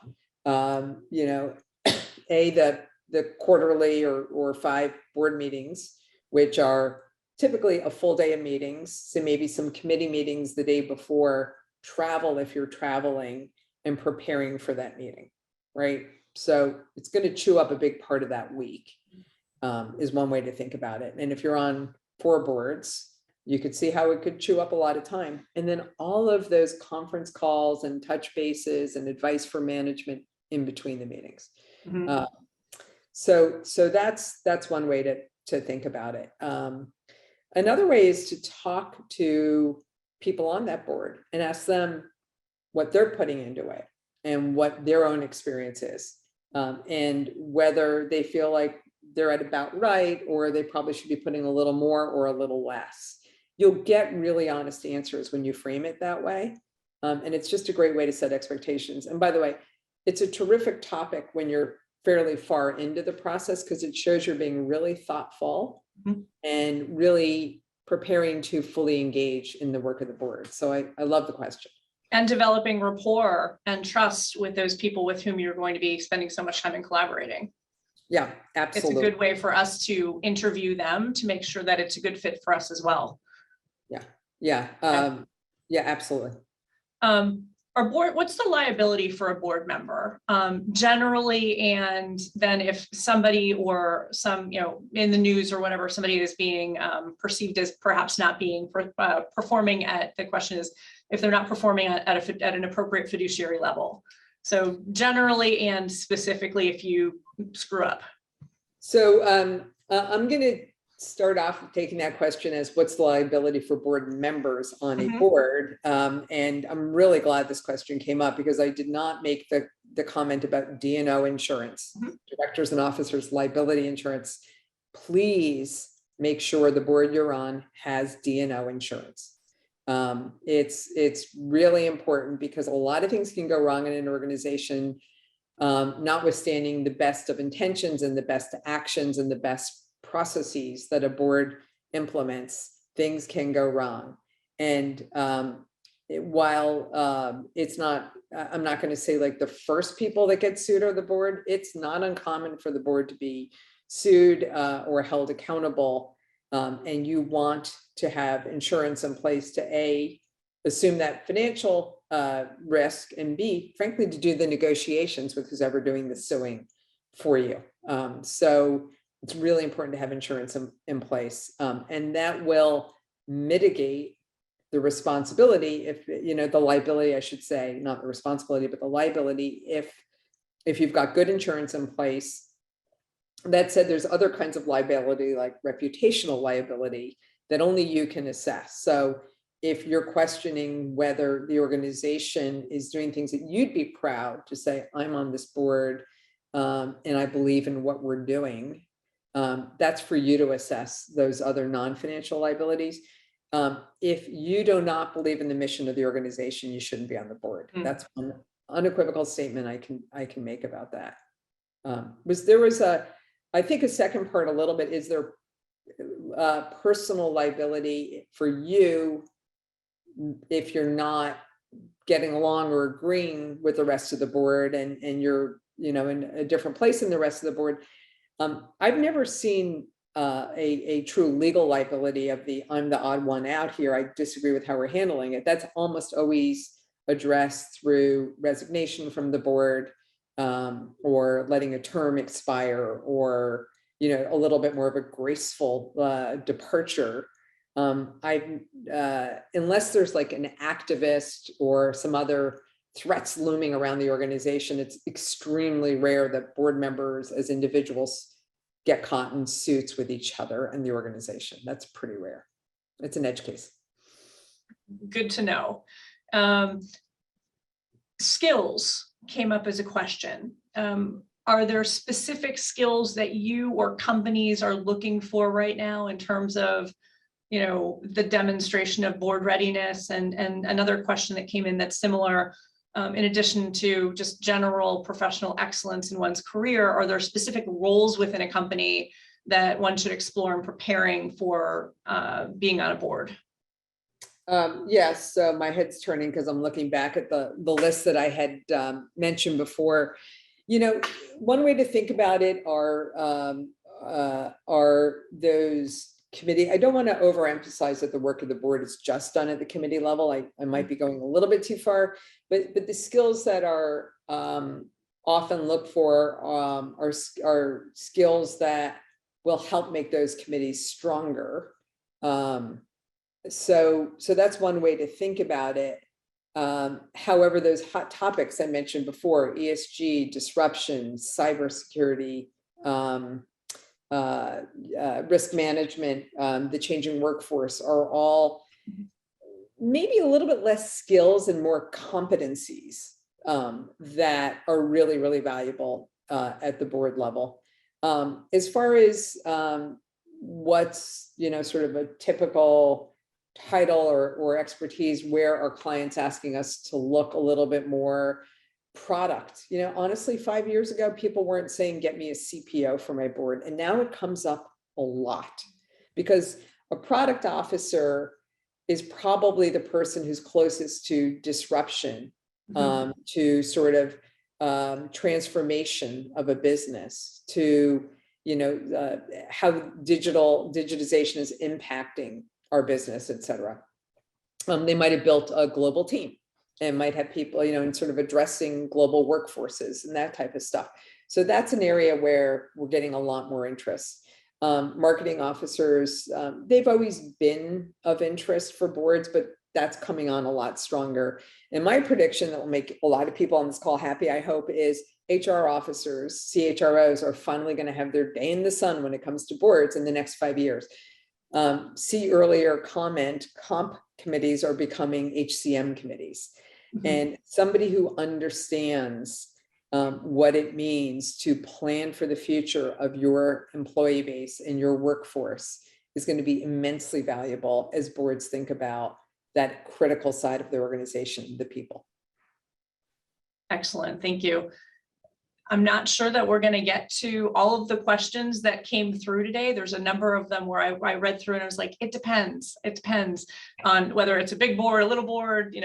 the quarterly or 5 board meetings, which are typically a full day of meetings. So maybe some committee meetings the day before, travel if you're traveling, and preparing for that meeting, right? So it's going to chew up a big part of that week, is one way to think about it. And if you're on 4 boards, you could see how it could chew up a lot of time. And then all of those conference calls and touch bases and advice for management in between the meetings. Mm-hmm. So that's one way to think about it. Another way is to talk to people on that board and ask them what they're putting into it and what their own experience is, and whether they feel like they're at about right, or they probably should be putting a little more or a little less. You'll get really honest answers when you frame it that way. And it's just a great way to set expectations. And by the way, it's a terrific topic when you're fairly far into the process, because it shows you're being really thoughtful and really preparing to fully engage in the work of the board. So I love the question. And developing rapport and trust with those people with whom you're going to be spending so much time in collaborating. Yeah, absolutely. It's a good way for us to interview them to make sure that it's a good fit for us as well. Yeah. Yeah, absolutely. Our board, what's the liability for a board member generally? And then if somebody or some, in the news or whatever, somebody is being perceived as perhaps not being performing at, the question is if they're not performing at an appropriate fiduciary level. So generally and specifically if you screw up. So I'm going to start off with taking that question as what's the liability for board members on a board? And I'm really glad this question came up because I did not make the comment about D&O insurance, directors and officers liability insurance. Please make sure the board you're on has D&O insurance. It's really important because a lot of things can go wrong in an organization, notwithstanding the best of intentions and the best actions and the best processes that a board implements, things can go wrong. And while it's not, I'm not going to say like the first people that get sued are the board, it's not uncommon for the board to be sued or held accountable. And you want to have insurance in place to A, assume that financial risk, and B, frankly, to do the negotiations with who's ever doing the suing for you. So it's really important to have insurance in place, and that will mitigate the responsibility if, the liability, I should say, not the responsibility, but the liability if you've got good insurance in place. That said, there's other kinds of liability like reputational liability that only you can assess. So if you're questioning whether the organization is doing things that you'd be proud to say, I'm on this board and I believe in what we're doing, that's for you to assess those other non-financial liabilities. If you do not believe in the mission of the organization, you shouldn't be on the board. That's one unequivocal statement I can make about that. I think a second part a little bit, is there personal liability for you if you're not getting along or agreeing with the rest of the board and you're, in a different place in the rest of the board? I've never seen a true legal liability of I'm the odd one out here. I disagree with how we're handling it. That's almost always addressed through resignation from the board, or letting a term expire, or a little bit more of a graceful departure. Unless there's like an activist or some other threats looming around the organization, it's extremely rare that board members as individuals get caught in suits with each other and the organization. That's pretty rare. It's an edge case. Good to know. Skills came up as a question. Are there specific skills that you or companies are looking for right now in terms of, the demonstration of board readiness? And another question that came in that's similar, in addition to just general professional excellence in one's career, are there specific roles within a company that one should explore in preparing for being on a board? Yes, so my head's turning because I'm looking back at the list that I had mentioned before. One way to think about it are those committee. I don't want to overemphasize that the work of the board is just done at the committee level. I might be going a little bit too far, but the skills that are often looked for are skills that will help make those committees stronger. So that's one way to think about it. However, those hot topics I mentioned before, ESG, disruption, cybersecurity, risk management, the changing workforce, are all maybe a little bit less skills and more competencies that are really, really valuable at the board level. As far as what's, sort of a typical title or expertise, where are clients asking us to look a little bit more? Product. Honestly, 5 years ago, people weren't saying, get me a CPO for my board. And now it comes up a lot because a product officer is probably the person who's closest to disruption, to sort of transformation of a business, to, how digitization is impacting our business, et cetera. They might have built a global team and might have people, and sort of addressing global workforces and that type of stuff. So that's an area where we're getting a lot more interest. Marketing officers, they've always been of interest for boards, but that's coming on a lot stronger. And my prediction that will make a lot of people on this call happy, I hope, is HR officers, CHROs are finally going to have their day in the sun when it comes to boards in the next 5 years. See earlier comment, comp committees are becoming HCM committees. Mm-hmm. And somebody who understands what it means to plan for the future of your employee base and your workforce is going to be immensely valuable as boards think about that critical side of the organization, the people. Excellent, thank you. I'm not sure that we're going to get to all of the questions that came through today. There's a number of them where I read through and I was like, it depends. It depends on whether it's a big board, a little board,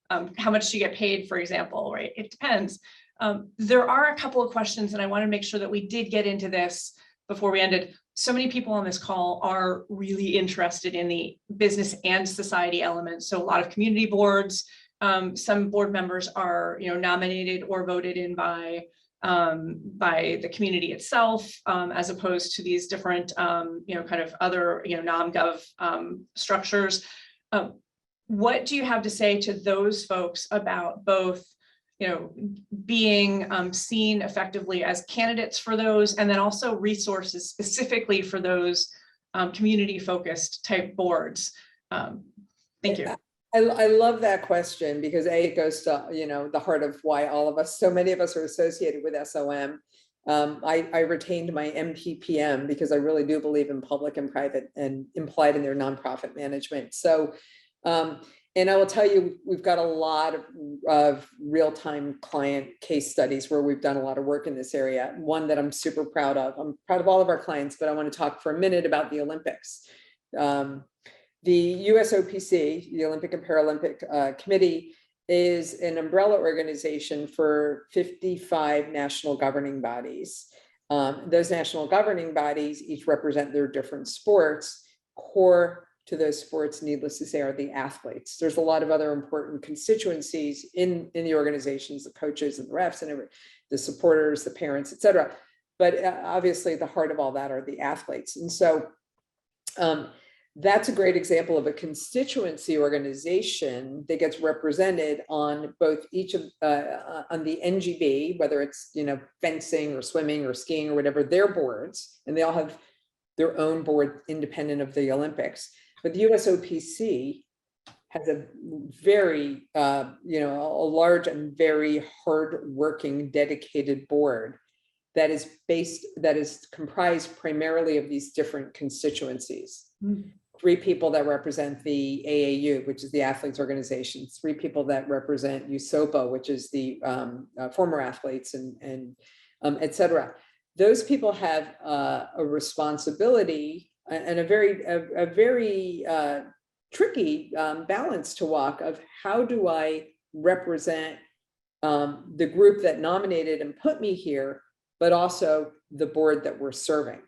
how much do you get paid, for example, right? It depends. There are a couple of questions and I want to make sure that we did get into this before we ended. So many people on this call are really interested in the business and society elements. So a lot of community boards, some board members are, nominated or voted in by the community itself, as opposed to these different, kind of other, non-gov structures. What do you have to say to those folks about both, being seen effectively as candidates for those, and then also resources specifically for those community-focused type boards? Thank you. I love that question because it goes to, the heart of why so many of us are associated with SOM. I retained my MPPM because I really do believe in public and private and implied in their nonprofit management. So, and I will tell you, we've got a lot of real-time client case studies where we've done a lot of work in this area. One that I'm super proud of. I'm proud of all of our clients, but I want to talk for a minute about the Olympics. The USOPC, the Olympic and Paralympic Committee, is an umbrella organization for 55 national governing bodies. Those national governing bodies each represent their different sports. Core to those sports, needless to say, are the athletes. There's a lot of other important constituencies in the organizations, the coaches and the refs and the supporters, the parents, et cetera. But obviously the heart of all that are the athletes. And so that's a great example of a constituency organization that gets represented on both each of on the NGB, whether it's fencing or swimming or skiing or whatever, their boards, and they all have their own board independent of the Olympics. But the USOPC has a very a large and very hard-working, dedicated board that is comprised primarily of these different constituencies. Mm-hmm. 3 people that represent the AAU, which is the athletes organization, 3 people that represent USOPA, which is the former athletes and et cetera. Those people have a responsibility and a very tricky balance to walk of how do I represent the group that nominated and put me here, but also the board that we're serving.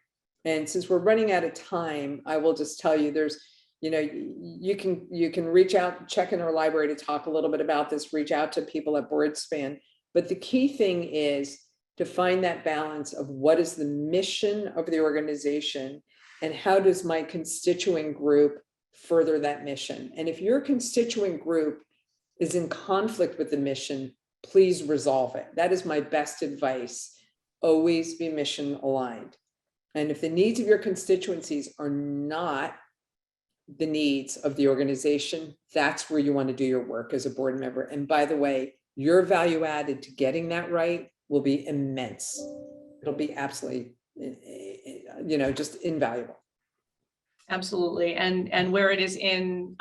And since we're running out of time, I will just tell you there's, you can reach out, check in our library to talk a little bit about this, reach out to people at BoardSpan. But the key thing is to find that balance of what is the mission of the organization and how does my constituent group further that mission. And if your constituent group is in conflict with the mission, please resolve it. That is my best advice. Always be mission aligned. And if the needs of your constituencies are not the needs of the organization, that's where you want to do your work as a board member. And by the way, your value added to getting that right will be immense. It'll be absolutely, just invaluable. Absolutely. And where it is in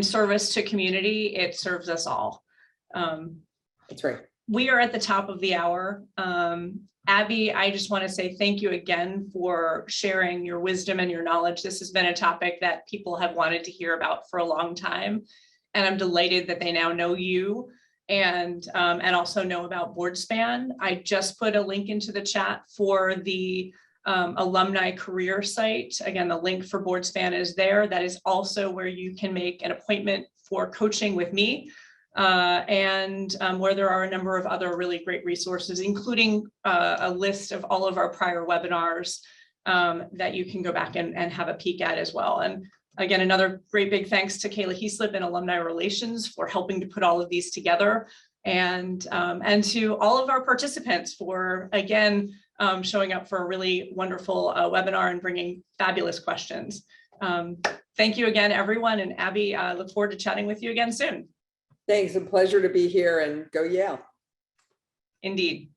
service to community, it serves us all. That's right. We are at the top of the hour. Abby, I just want to say thank you again for sharing your wisdom and your knowledge. This has been a topic that people have wanted to hear about for a long time. And I'm delighted that they now know you and also know about BoardSpan. I just put a link into the chat for the alumni career site. Again, the link for BoardSpan is there. That is also where you can make an appointment for coaching with me, and where there are a number of other really great resources, including a list of all of our prior webinars that you can go back and have a peek at as well. And again, another great big thanks to Kayla Heaslip and Alumni Relations for helping to put all of these together, and to all of our participants for, again, showing up for a really wonderful webinar and bringing fabulous questions. Thank you again, everyone. And Abby, I look forward to chatting with you again soon. Thanks, a pleasure to be here, and go Yale. Indeed.